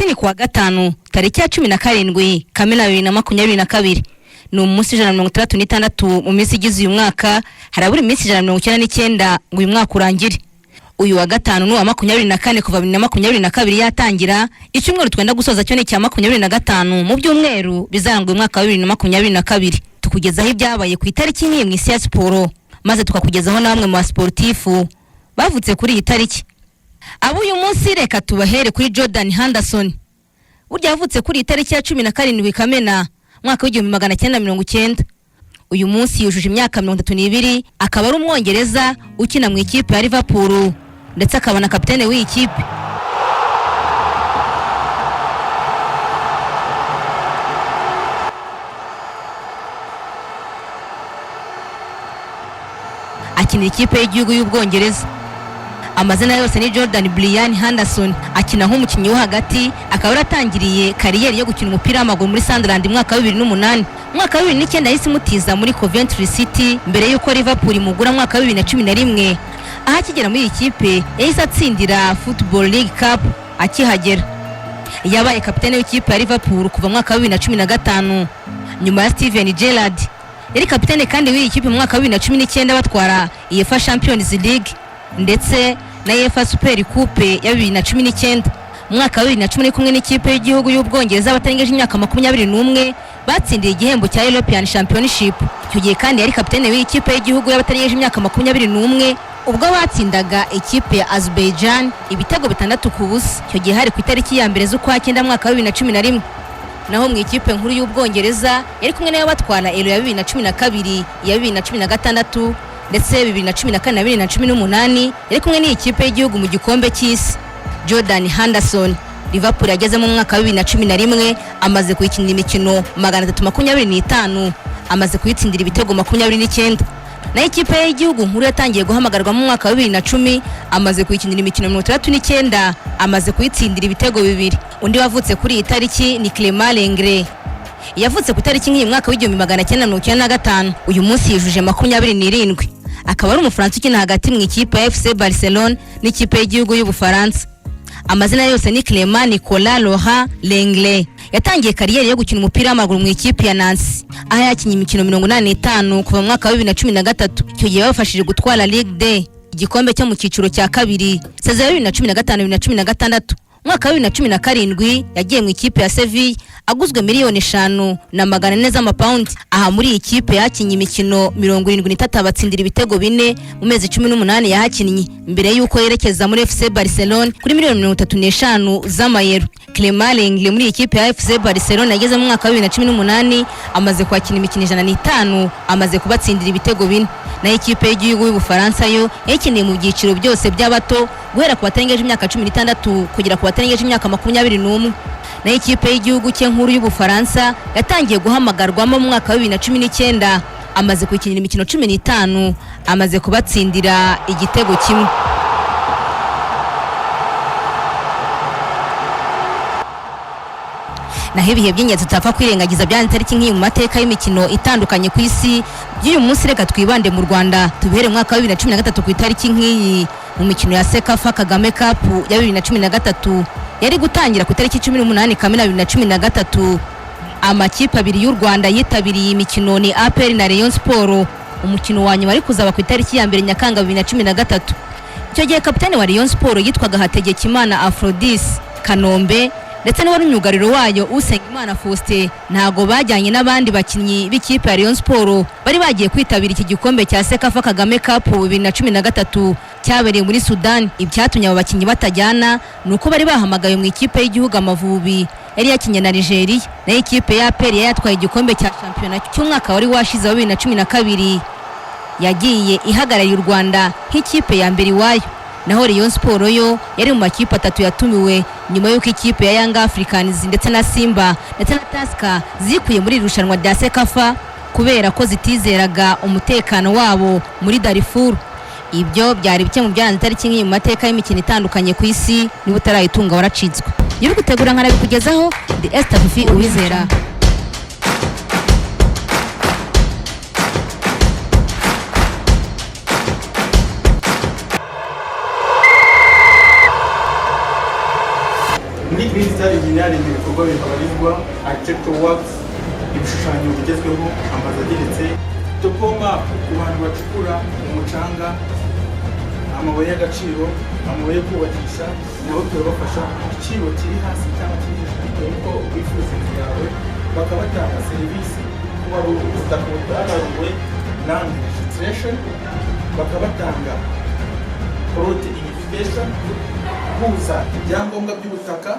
munsi ni kuwa gatanu tariki ya 17 Kamena 2022 ni umunsi 136 mu minsi igize uyu mwaka, harabura iminsi 199 ngo uyu mwaka urangire. Uyu wa gatanu n'uwa 24 kuva 2022 yatangira, icyumweru twenda gusoza cyo ni cya 25 mu byumweru bizarangwa uyu mwaka wa 2022. Tukugezaho ibyabaye ku itariki nk'iyi mu isi ya siporo, maze tukakugezaho na bamwe mu basportifu bavutse kuri iyi tariki. Abo uyu munsi reka tubahere kuri Jordan Henderson. Burya yavutse kuri itariki ya 17 Kamena mwaka w'1990. Uyu munsi yujuje imyaka 32, akaba ari umwongereza ukina mu ikipe ya Liverpool ndetse akaba na kapitene w'iyi kipe. Akinira ikipe y'igihugu y'Ubwongereza. Amazina yose ni Jordan Brian Henderson, akina nk'umukinnyi wo hagati, akaba yaratangiriye kariyeri yo gukina umupira w'amaguru muri Sunderland mwaka wa 2008. Mwaka wa 2009 yahise imutiza muri Coventry City mbere yuko Liverpool imugura mwaka wa 2011. Aha akigera muri iyi kipe yahise atsindira Football League Cup akihagera. Yabaye kapitene w'ikipe ya Liverpool kuva mwaka wa 2015 nyuma ya Steven Gerrard. Yari kapitene kandi w'iyi kipe mu mwaka wa 2019 batwara UEFA Champions League ndetse na UEFA Super Coupe ya 2019. Mwaka wa 2011 n'ikipe y'igihugu y'Ubwongereza batarengeje imyaka 21 batsindiye igihembo cya European Championship. Icyo gihe kandi yari kapitene w'ikipe y'igihugu y'abatarengeje imyaka 21 ubwo batsindaga ikipe ya Azerbaijan ibitego 6 ku busa. Icyo gihe hari ku itariki ya mbere z'ukwa 9 mwaka wa 2011. Naho mu ikipe nkuru y'Ubwongereza yari kumwe nayo batwara Euro ya 2012, ya 2016 ndetse 2014 na 2018 yari kumwe n'ikipe y'igihugu mu gikombe cy'isi. Jordan Henderson Liverpool yageze mu mwaka wa 2011, amaze kuyikinira imikino 325, amaze kuyitsindira ibitego 29. Na ikipe y'igihugu nkuru yatangiye guhamagarwa mu mwaka wa 2010, amaze kuyikinira imikino 39, amaze kuyitsindira ibitego 2. Undi wavutse kuri iyi tariki ni Clément Lenglet. Yavutse ku tariki nk'iyi mwaka w'1995. Uyu munsi yujuje 27. Akaba ari umufaransa ukina hagati mu ikipe ya FC Barcelone n'ikipe y'igihugu y'Ubufaransa. Amazina yose ni Clément Nicolas Laurent Lenglet. Yatangiye kariyeri yo gukina umupira w'amaguru mu ikipe ya Nancy, aho yakinnye imikino 85 kuva mu mwaka wa 2013. Icyo gihe bafashije gutwara Ligue D, igikombe cyo mu cyiciro cya kabiri, sezon ya 2015-2016. Mwaka wa 2017 yagiye mu ikipe ya Sevilla aguzwe miliyoni 5,400 z'amapaundi. Aha muri iyi kipe yakinnye imikino 73, abatsindira ibitego 4 mu mezi 18 yahakinnye mbere yuko yerekeza muri FC Barcelone kuri miliyoni 35 z'amayero. Clément Lenglet muri ikipe ya FC Barcelone yageze mu mwaka wa 2018, amaze kwakina imikino 105, amaze kubatsindira ibitego 4. Na ikipe y'igihugu y'Ubufaransa yo yakineye mu byiciro byose by'abato guhera ku batarengeje imyaka 16 kugera ku batarengeje imyaka 21. Na ikipe y'igihugu cye nkuru y'Ubufaransa yatangiye guhamagarwamo mu mwaka wa 2019, amaze kuyikinira imikino 15, amaze kubatsindira igitego kimwe. Naho ibihe by'ingenzi tutapfa kwirengagiza byanditse tariki nk'iyi mu mateka y'imikino itandukanye ku isi. By'uyu munsi reka twibande mu Rwanda, tubihere mwaka wa 2013 ku itariki nk'iyi mu mikino ya Sekafa Kagame Cup ya 2013 yari gutangira ku itariki 18 Kamena 2013. Amakipe abiri y'u Rwanda yitabiriye imikino ni APR na Rayon Sport. Umukino wa nyuma ari kuzaba ku itariki ya mbere Nyakanga 2013. Icyo gihe kapiteni wa Rayon Sport yitwaga Hategekimana Aphrodis Kanombe ndetse n'uwari myugariro wayo Usengimana Faustin ntago bajyanye n'abandi bakinnyi b'ikipe ya Rayon Sport bari bagiye kwitabira iki gikombe cya Sekafa Kagame Cup 2013 cyabereye muri Sudan. Ibyatumye abo bakinnyi batajyana nuko bari bahamagaye mu ikipe y'igihugu Amavubi yari yakinye na Nigeria. Na ikipe ya APR yatwaye igikombe cya shampiyona cy'umwaka wari washize wa 2012 yagiye ihagarariye u Rwanda nk'ikipe ya mbere wayo. Naho Rayon Sport yo yari mu makipe 3 yatumiwe nyuma y'uko ikipe ya Young Africans ndetse na Simba ndetse na Tusker zikuye muri irushanwa rya Sekafa kubera ko zitizeraga umutekano wabo muri Darfur. Ibyo byari bike mu byanze tariki nk'iyi mu mateka y'imikino itandukanye ku isi. Niba utarayitunga waracitswe. Yuri gutegura nk'arabikugezaho The Esther Fifi Uwizera. Ni Crystal Engineering ibikorwa bihabarizwa architectural works, ibishushanyo bigezweho, amazu ageretse, topoma ku bantu bacukura umucanga, amabuye y'agaciro, amabuye yo kubakisha, nabo turabafasha igiciro kiri hasi cyangwa kiri hejuru bitewe n'uko wifuza inzu yawe, bakabatanga serivisi kuba butabaruwe land registration, bakabatanga plot identification, guhuza ibyangombwa by'ubutaka